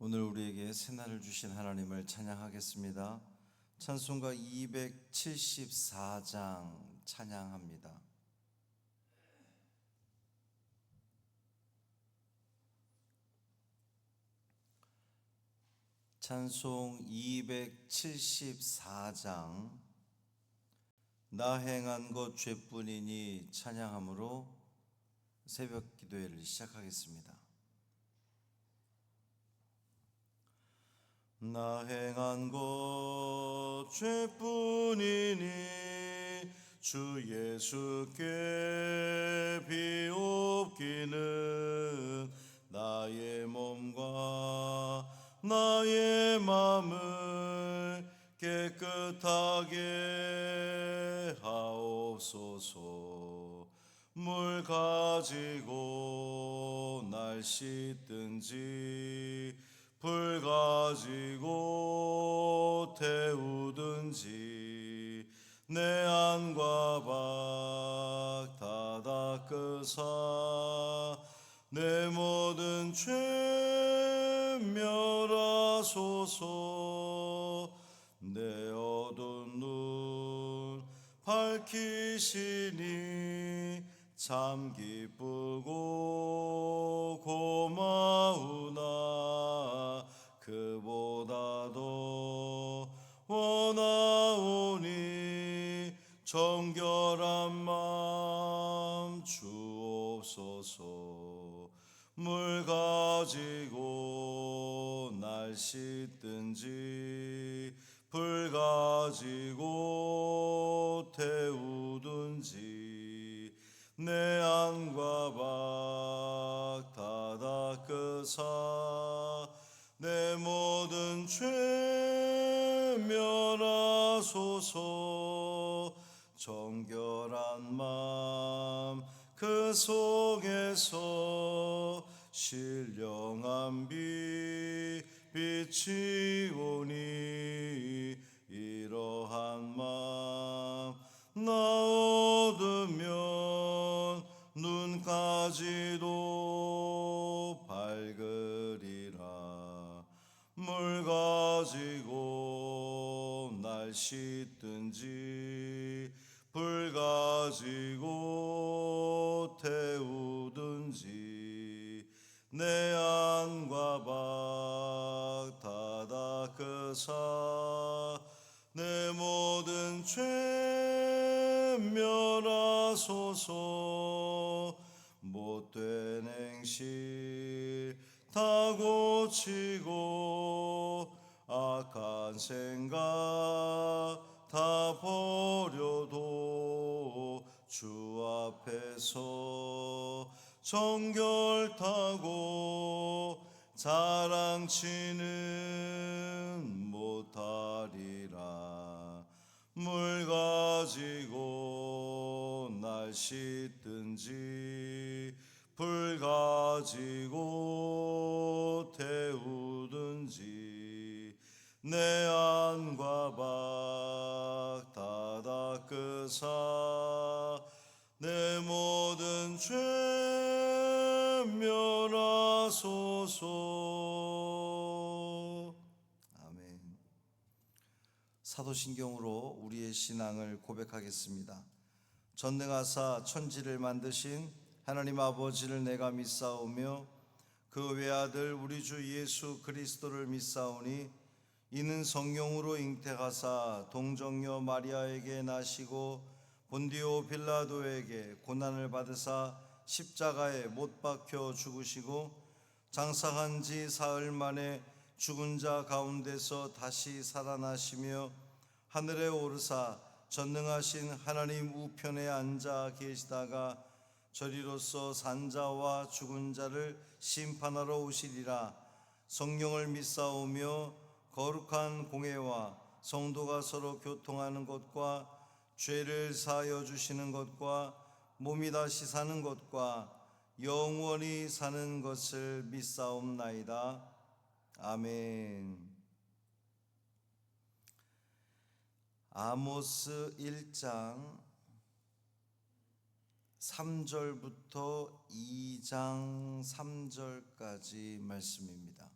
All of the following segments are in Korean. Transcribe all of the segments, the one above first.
오늘 우리에게 새날을 주신 하나님을 찬양하겠습니다. 찬송가 274장 찬양합니다. 찬송 274장 나 행한 것 죄뿐이니 찬양함으로 새벽 기도회를 시작하겠습니다. 나 행한 것 죄뿐이니 주 예수께 비옵기는 나의 몸과 나의 맘을 깨끗하게 하옵소서. 물 가지고 날 씻든지 불 가지고 태우든지 내 안과 밖 다 닦으사 내 모든 죄 멸하소서. 내 어두운 눈 밝히시니 참 기쁘고 고마우나 그보다도 원하오니 정결한 마음 주옵소서. 물 가지고 날 씻든지 불 가지고 태우든지 내 안과 밖 다 닦으사 내 모든 죄 멸하소서. 정결한 마음 그 속에서 신령한 빛 빛이 오니 이러한 마음 나 얻으면 눈까지도 밝으리라. 물 가지고 날 씻든지 불 가지고 태우든지 내 안과 밖 다 닦으사 내 모든 죄 멸하소서. 못된 행실 다 고치고 악한 생각 다 버려도 주 앞에서 정결타고 자랑치는 못하리라. 물 가지고 날 씻든지 불 가지고 태우든지 내 안과 밖 다 닦으사 내 모든 죄 멸하소서. 아멘. 사도신경으로 우리의 신앙을 고백하겠습니다. 전능하사 천지를 만드신 하나님 아버지를 내가 믿사오며 그 외아들 우리 주 예수 그리스도를 믿사오니 이는 성령으로 잉태하사 동정녀 마리아에게 나시고 본디오 빌라도에게 고난을 받으사 십자가에 못 박혀 죽으시고 장사한 지 사흘 만에 죽은 자 가운데서 다시 살아나시며 하늘에 오르사 전능하신 하나님 우편에 앉아 계시다가 저리로서 산자와 죽은 자를 심판하러 오시리라. 성령을 믿사오며 거룩한 공회와 성도가 서로 교통하는 것과 죄를 사하여 주시는 것과 몸이 다시 사는 것과 영원히 사는 것을 믿사옵나이다. 아멘. 아모스 1장 3절부터 2장 3절까지 말씀입니다.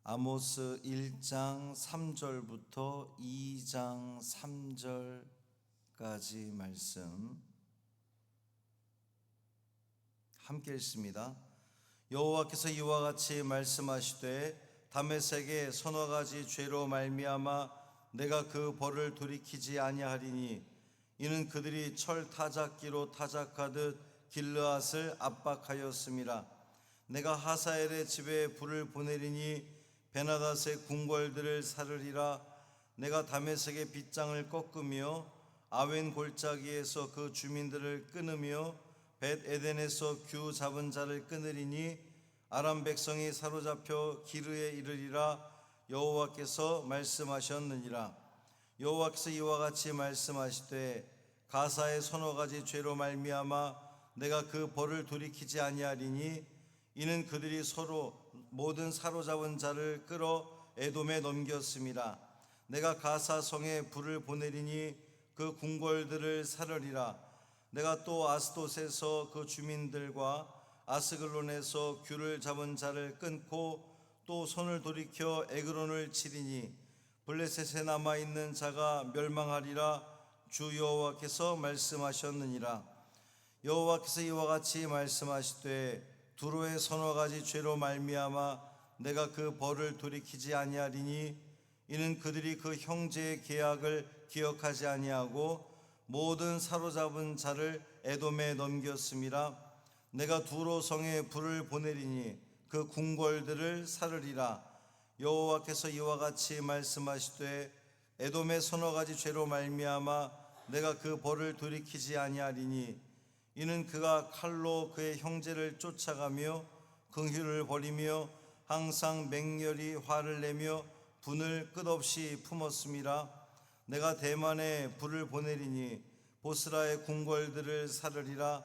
아모스 1장 3절부터 2장 3절까지 말씀 함께 읽습니다. 여호와께서 이와 같이 말씀하시되 다메섹에 서너 가지 죄로 말미암아 내가 그 벌을 돌이키지 아니하리니 이는 그들이 철 타작기로 타작하듯 길르앗을 압박하였음이라. 내가 하사엘의 집에 불을 보내리니 베나닷의 궁궐들을 사르리라. 내가 다메섹의 빗장을 꺾으며 아웬 골짜기에서 그 주민들을 끊으며 벳 에덴에서 규 잡은 자를 끊으리니 아람 백성이 사로잡혀 기르에 이르리라. 여호와께서 말씀하셨느니라. 여호와께서 이와 같이 말씀하시되 가사의 서너 가지 죄로 말미암아 내가 그 벌을 돌이키지 아니하리니 이는 그들이 서로 모든 사로잡은 자를 끌어 에돔에 넘겼음이라. 내가 가사성에 불을 보내리니 그 궁궐들을 사르리라. 내가 또 아스돗에서 그 주민들과 아스글론에서 규를 잡은 자를 끊고 또 손을 돌이켜 에그론을 치리니 블레셋에 남아있는 자가 멸망하리라. 주 여호와께서 말씀하셨느니라. 여호와께서 이와 같이 말씀하시되 두로의 서너 가지 죄로 말미암아 내가 그 벌을 돌이키지 아니하리니 이는 그들이 그 형제의 계약을 기억하지 아니하고 모든 사로잡은 자를 에돔에 넘겼음이라. 내가 두로 성에 불을 보내리니 그 궁궐들을 사르리라. 여호와께서 이와 같이 말씀하시되 에돔의 서너 가지 죄로 말미암아 내가 그 벌을 돌이키지 아니하리니 이는 그가 칼로 그의 형제를 쫓아가며 긍휼을 버리며 항상 맹렬히 화를 내며 분을 끝없이 품었음이라. 내가 대만에 불을 보내리니 보스라의 궁궐들을 사르리라.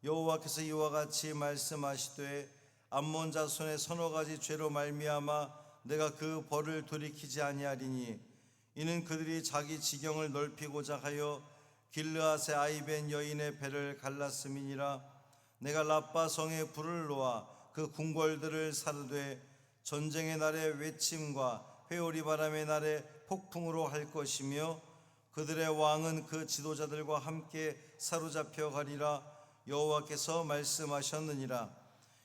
여호와께서 이와 같이 말씀하시되 암몬 자손의 서너 가지 죄로 말미암아 내가 그 벌을 돌이키지 아니하리니 이는 그들이 자기 지경을 넓히고자 하여 길르앗의 아이벤 여인의 배를 갈랐음이니라. 내가 라빠 성에 불을 놓아 그 궁궐들을 사르되 전쟁의 날에 외침과 회오리 바람의 날에 폭풍으로 할 것이며 그들의 왕은 그 지도자들과 함께 사로잡혀 가리라. 여호와께서 말씀하셨느니라.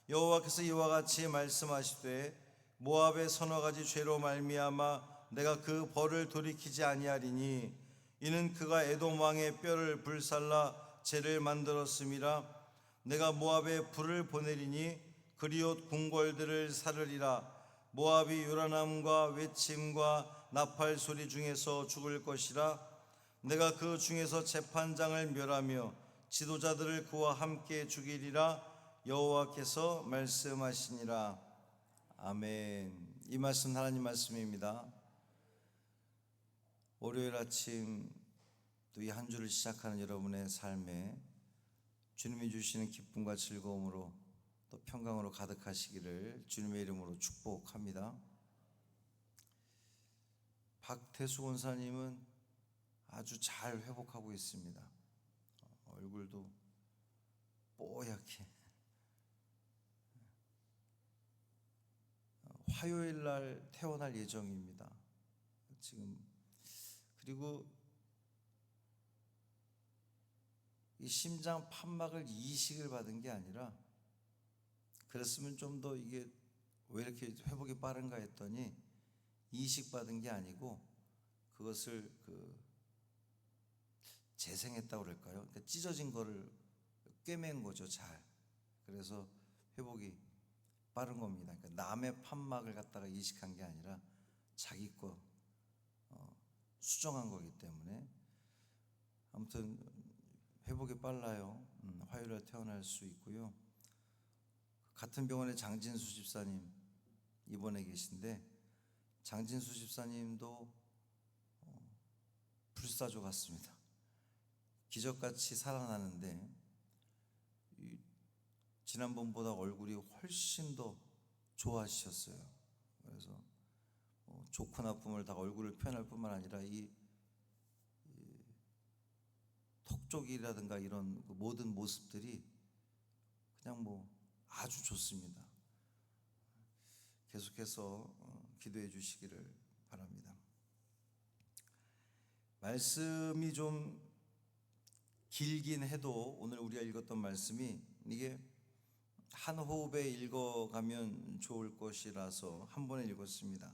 여호와께서 이와 같이 말씀하시되 모압의 서너 가지 죄로 말미암아 내가 그 벌을 돌이키지 아니하리니 이는 그가 에돔 왕의 뼈를 불살라 죄를 만들었음이라. 내가 모압에 불을 보내리니 그리옷 궁궐들을 사르리라. 모압이 요란함과 외침과 나팔 소리 중에서 죽을 것이라. 내가 그 중에서 재판장을 멸하며 지도자들을 그와 함께 죽이리라. 여호와께서 말씀하시니라. 아멘. 이 말씀 하나님 말씀입니다. 월요일 아침 또 이 한 주를 시작하는 여러분의 삶에 주님이 주시는 기쁨과 즐거움으로 또 평강으로 가득하시기를 주님의 이름으로 축복합니다. 박태수 원사님은 아주 잘 회복하고 있습니다. 얼굴도 뽀얗게. 화요일 날 퇴원할 예정입니다. 지금 그리고 이 심장 판막을 이식을 받은 게 아니라 그랬으면 좀 더 이게 왜 이렇게 회복이 빠른가 했더니 이식 받은 게 아니고 그것을 재생했다고 그럴까요? 그러니까 찢어진 거를 꿰맨 거죠, 잘. 그래서 회복이 빠른 겁니다. 그러니까 남의 판막을 갖다가 이식한 게 아니라 자기 거 수정한 거기 때문에 아무튼 회복이 빨라요. 화요일에 퇴원할 수 있고요. 같은 병원에 장진수 집사님 입원해 계신데 장진수 집사님도 불사조 같습니다. 기적같이 살아나는데 지난번보다 얼굴이 훨씬 더 좋아지셨어요. 그래서 좋고 나쁨을 다 얼굴을 표현할 뿐만 아니라 이 턱 쪽이라든가 이런 모든 모습들이 그냥 아주 좋습니다. 계속해서 기도해 주시기를 바랍니다. 말씀이 좀 길긴 해도 오늘 우리가 읽었던 말씀이 이게 한 호흡에 읽어가면 좋을 것이라서 한 번에 읽었습니다.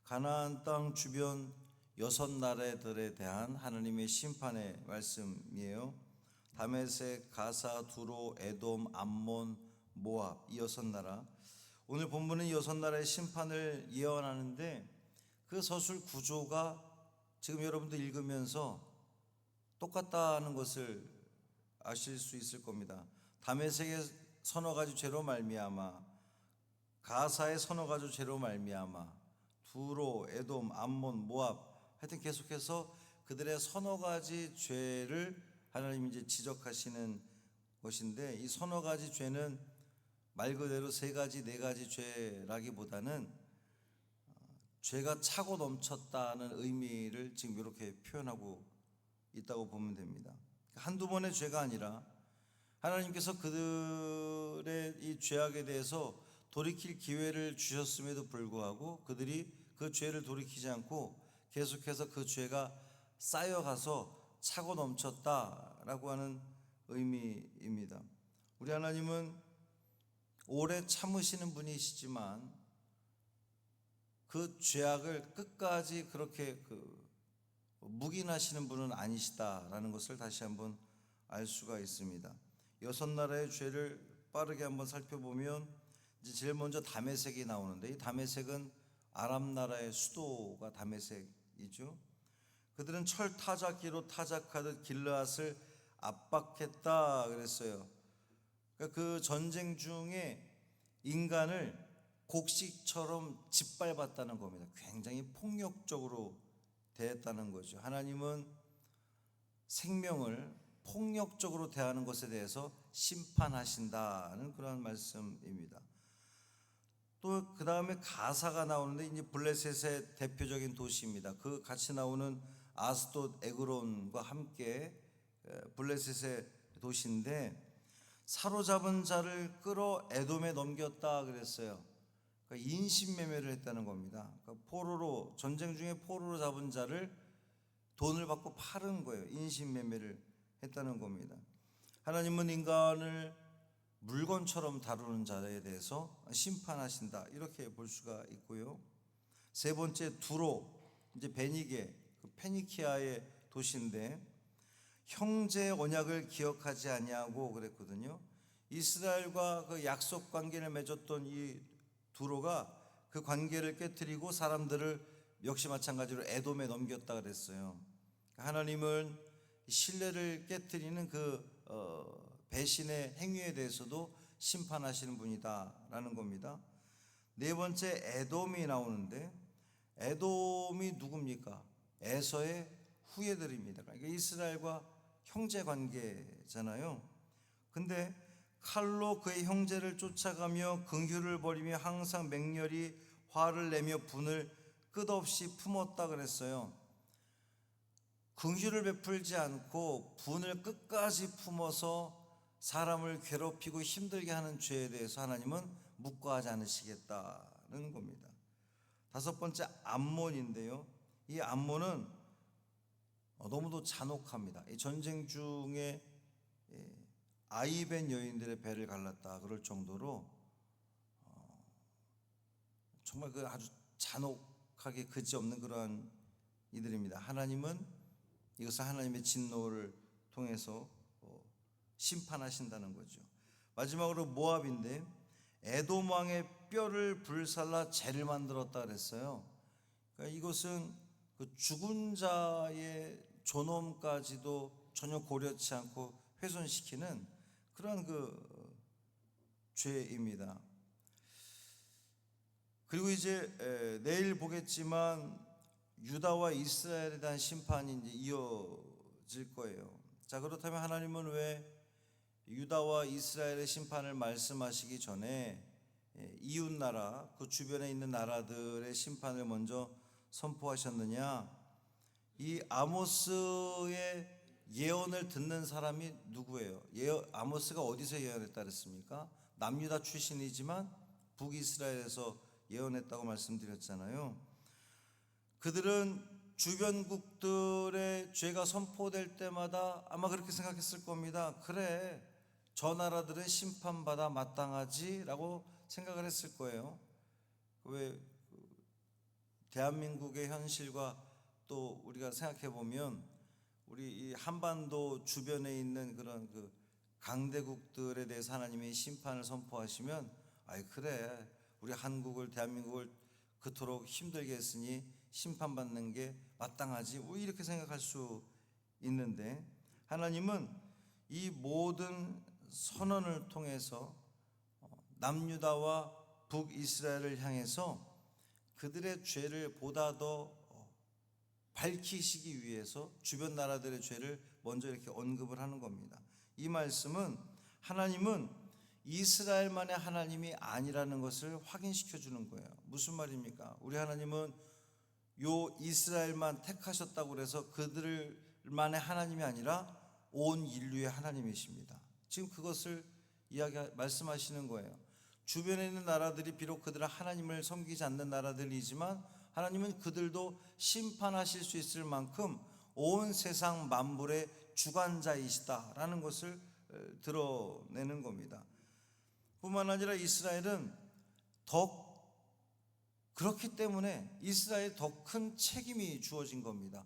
가나안 땅 주변 6나라들에 대한 하나님의 심판의 말씀이에요. 다메섹, 가사, 두로, 에돔, 암몬, 모압 이 6나라. 오늘 본문은 6나라의 심판을 예언하는데 그 서술 구조가 지금 여러분들 읽으면서 똑같다는 것을 아실 수 있을 겁니다. 다메섹의 서너 가지 죄로 말미암아, 가사의 서너 가지 죄로 말미암아, 두로, 에돔, 암몬, 모압 하여튼 계속해서 그들의 서너 가지 죄를 하나님이 이제 지적하시는 것인데, 이 서너 가지 죄는 말 그대로 3가지, 4가지 죄라기보다는 죄가 차고 넘쳤다는 의미를 지금 이렇게 표현하고 있다고 보면 됩니다. 한두 번의 죄가 아니라 하나님께서 그들의 이 죄악에 대해서 돌이킬 기회를 주셨음에도 불구하고 그들이 그 죄를 돌이키지 않고 계속해서 그 죄가 쌓여가서 차고 넘쳤다라고 하는 의미입니다. 우리 하나님은 오래 참으시는 분이시지만 그 죄악을 끝까지 그렇게 묵인하시는 분은 아니시다라는 것을 다시 한번 알 수가 있습니다. 6나라의 죄를 빠르게 한번 살펴보면 이제 제일 먼저 다메섹이 나오는데, 이 다메섹은 아람 나라의 수도가 다메섹이죠. 그들은 철 타작기로 타작하듯 길르앗을 압박했다 그랬어요. 그러니까 그 전쟁 중에 인간을 곡식처럼 짓밟았다는 겁니다. 굉장히 폭력적으로 대했다는 거죠. 하나님은 생명을 폭력적으로 대하는 것에 대해서 심판하신다는 그런 말씀입니다. 또 그 다음에 가사가 나오는데 이제 블레셋의 대표적인 도시입니다. 그 같이 나오는 아스돗, 에그론과 함께 블레셋의 도시인데, 사로잡은 자를 끌어 에돔에 넘겼다 그랬어요. 그러니까 인신매매를 했다는 겁니다. 그러니까 포로로, 전쟁 중에 포로로 잡은 자를 돈을 받고 파는 거예요. 인신매매를 했다는 겁니다. 하나님은 인간을 물건처럼 다루는 자에 대해서 심판하신다, 이렇게 볼 수가 있고요. 세 번째, 두로, 이제 베니게, 페니키아의 도시인데 형제 언약을 기억하지 아니하고 그랬거든요. 이스라엘과 그 약속 관계를 맺었던 이 두로가 그 관계를 깨뜨리고 사람들을 역시 마찬가지로 에돔에 넘겼다 그랬어요. 하나님은 신뢰를 깨뜨리는 배신의 행위에 대해서도 심판하시는 분이다라는 겁니다. 네 번째, 에돔이 나오는데, 에돔이 누굽니까? 에서의 후예들입니다. 그러니까 이스라엘과 형제 관계잖아요. 근데 칼로 그의 형제를 쫓아가며 긍휼을 버리며 항상 맹렬히 화를 내며 분을 끝없이 품었다 그랬어요. 긍휼을 베풀지 않고 분을 끝까지 품어서 사람을 괴롭히고 힘들게 하는 죄에 대해서 하나님은 묵과하지 않으시겠다는 겁니다. 다섯 번째, 암몬인데요. 이 암몬은 너무도 잔혹합니다. 이 전쟁 중에 아이벤 여인들의 배를 갈랐다 그럴 정도로 정말 아주 잔혹하게 그지없는 그러한 이들입니다. 하나님은 이것을 하나님의 진노를 통해서 심판하신다는 거죠. 마지막으로 모압인데, 에돔 왕의 뼈를 불살라 재를 만들었다 그랬어요. 그러니까 이것은 그 죽은 자의 존엄까지도 전혀 고려치 않고 훼손시키는 그런 죄입니다. 그리고 이제 내일 보겠지만 유다와 이스라엘에 대한 심판이 이제 이어질 거예요. 자, 그렇다면 하나님은 왜 유다와 이스라엘의 심판을 말씀하시기 전에 이웃 나라, 그 주변에 있는 나라들의 심판을 먼저 선포하셨느냐? 이 아모스의 예언을 듣는 사람이 누구예요? 아모스가 어디서 예언했다 그랬습니까? 남유다 출신이지만 북이스라엘에서 예언했다고 말씀드렸잖아요. 그들은 주변국들의 죄가 선포될 때마다 아마 그렇게 생각했을 겁니다. 그래, 저 나라들은 심판받아 마땅하지라고 생각을 했을 거예요. 왜 대한민국의 현실과 또 우리가 생각해 보면 우리 이 한반도 주변에 있는 그런 그 강대국들에 대해서 하나님이 심판을 선포하시면, 아이 그래, 우리 한국을, 대한민국을 그토록 힘들게 했으니 심판받는 게 마땅하지, 뭐 이렇게 생각할 수 있는데, 하나님은 이 모든 선언을 통해서 남유다와 북이스라엘을 향해서 그들의 죄를 보다 더 밝히시기 위해서 주변 나라들의 죄를 먼저 이렇게 언급을 하는 겁니다. 이 말씀은 하나님은 이스라엘만의 하나님이 아니라는 것을 확인시켜 주는 거예요. 무슨 말입니까? 우리 하나님은 요 이스라엘만 택하셨다고 해서 그들만의 하나님이 아니라 온 인류의 하나님이십니다. 지금 그것을 말씀하시는 거예요. 주변에 있는 나라들이 비록 그들은 하나님을 섬기지 않는 나라들이지만 하나님은 그들도 심판하실 수 있을 만큼 온 세상 만물의 주관자이시다라는 것을 드러내는 겁니다. 뿐만 아니라 이스라엘은 그렇기 때문에 이스라엘에 더 큰 책임이 주어진 겁니다.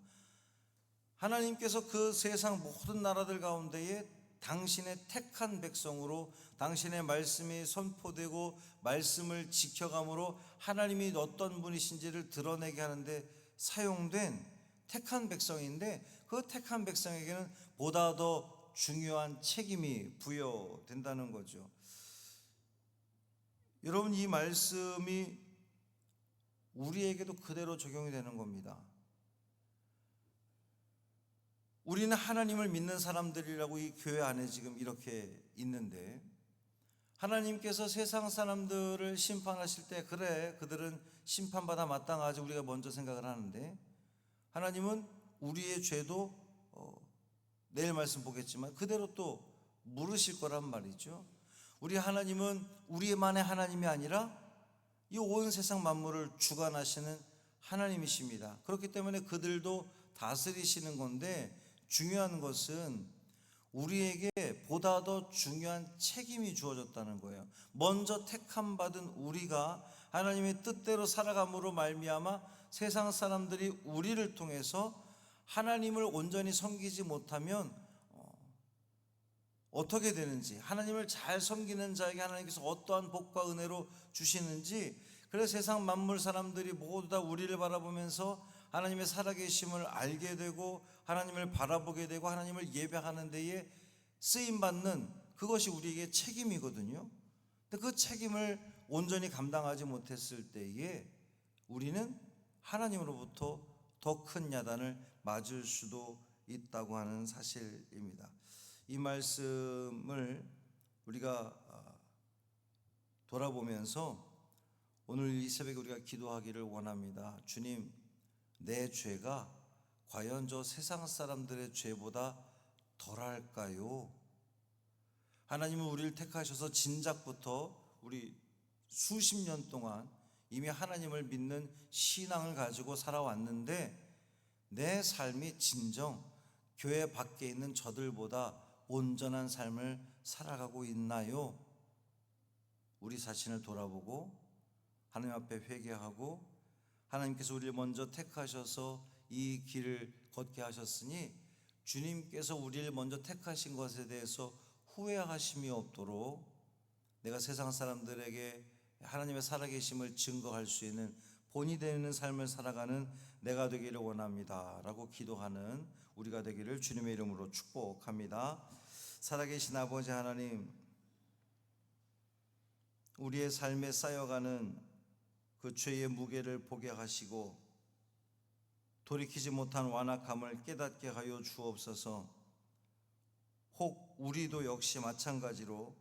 하나님께서 그 세상 모든 나라들 가운데에 당신의 택한 백성으로 당신의 말씀이 선포되고 말씀을 지켜감으로 하나님이 어떤 분이신지를 드러내게 하는데 사용된 택한 백성인데, 그 택한 백성에게는 보다 더 중요한 책임이 부여된다는 거죠. 여러분, 이 말씀이 우리에게도 그대로 적용이 되는 겁니다. 우리는 하나님을 믿는 사람들이라고 이 교회 안에 지금 이렇게 있는데, 하나님께서 세상 사람들을 심판하실 때 그래, 그들은 심판받아 마땅하지, 우리가 먼저 생각을 하는데, 하나님은 우리의 죄도 내일 말씀 보겠지만 그대로 또 물으실 거란 말이죠. 우리 하나님은 우리만의 하나님이 아니라 이 온 세상 만물을 주관하시는 하나님이십니다. 그렇기 때문에 그들도 다스리시는 건데, 중요한 것은 우리에게 보다 더 중요한 책임이 주어졌다는 거예요. 먼저 택함 받은 우리가 하나님의 뜻대로 살아감으로 말미암아 세상 사람들이 우리를 통해서 하나님을 온전히 섬기지 못하면 어떻게 되는지, 하나님을 잘 섬기는 자에게 하나님께서 어떠한 복과 은혜로 주시는지, 그래서 세상 만물 사람들이 모두 다 우리를 바라보면서 하나님의 살아계심을 알게 되고 하나님을 바라보게 되고 하나님을 예배하는 데에 쓰임받는, 그것이 우리에게 책임이거든요. 근데 그 책임을 온전히 감당하지 못했을 때에 우리는 하나님으로부터 더 큰 야단을 맞을 수도 있다고 하는 사실입니다. 이 말씀을 우리가 돌아보면서 오늘 이 새벽에 우리가 기도하기를 원합니다. 주님, 내 죄가 과연 저 세상 사람들의 죄보다 덜할까요? 하나님은 우리를 택하셔서 진작부터 우리 수십 년 동안 이미 하나님을 믿는 신앙을 가지고 살아왔는데, 내 삶이 진정 교회 밖에 있는 저들보다 온전한 삶을 살아가고 있나요? 우리 자신을 돌아보고 하나님 앞에 회개하고, 하나님께서 우리를 먼저 택하셔서 이 길을 걷게 하셨으니 주님께서 우리를 먼저 택하신 것에 대해서 후회하심이 없도록 내가 세상 사람들에게 하나님의 살아계심을 증거할 수 있는 본이 되는 삶을 살아가는 내가 되기를 원합니다 라고 기도하는 우리가 되기를 주님의 이름으로 축복합니다. 살아계신 아버지 하나님, 우리의 삶에 쌓여가는 그 죄의 무게를 보게 하시고 돌이키지 못한 완악함을 깨닫게 하여 주옵소서. 혹 우리도 역시 마찬가지로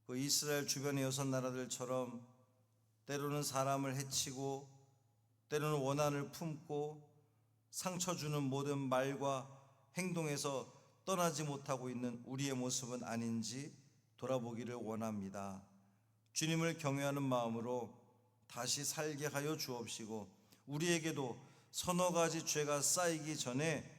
그 이스라엘 주변의 여섯 나라들처럼 때로는 사람을 해치고 때로는 원한을 품고 상처 주는 모든 말과 행동에서 떠나지 못하고 있는 우리의 모습은 아닌지 돌아보기를 원합니다. 주님을 경외하는 마음으로 다시 살게 하여 주옵시고 우리에게도 서너 가지 죄가 쌓이기 전에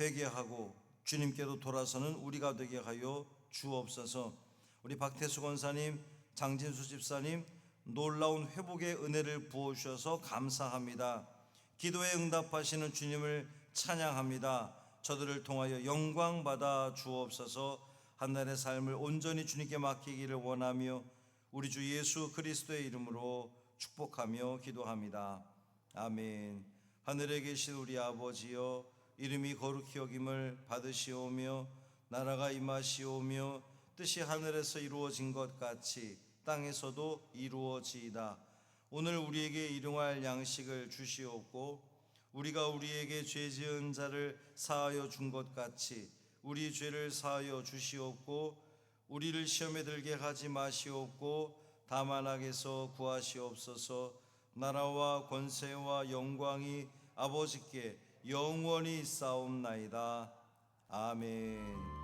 회개하고 주님께로 돌아서는 우리가 되게 하여 주옵소서. 우리 박태수 권사님, 장진수 집사님 놀라운 회복의 은혜를 부어주셔서 감사합니다. 기도에 응답하시는 주님을 찬양합니다. 저들을 통하여 영광 받아 주옵소서. 한날의 삶을 온전히 주님께 맡기기를 원하며 우리 주 예수 그리스도의 이름으로 축복하며 기도합니다. 아멘. 하늘에 계신 우리 아버지여, 이름이 거룩히 여김을 받으시오며 나라가 임하시오며 뜻이 하늘에서 이루어진 것 같이 땅에서도 이루어지이다. 오늘 우리에게 일용할 양식을 주시옵고 우리가 우리에게 죄 지은 자를 사하여 준 것 같이 우리 죄를 사하여 주시옵고 우리를 시험에 들게 하지 마시옵고 다만 악에서 구하시옵소서. 나라와 권세와 영광이 아버지께 영원히 있사옵나이다. 아멘.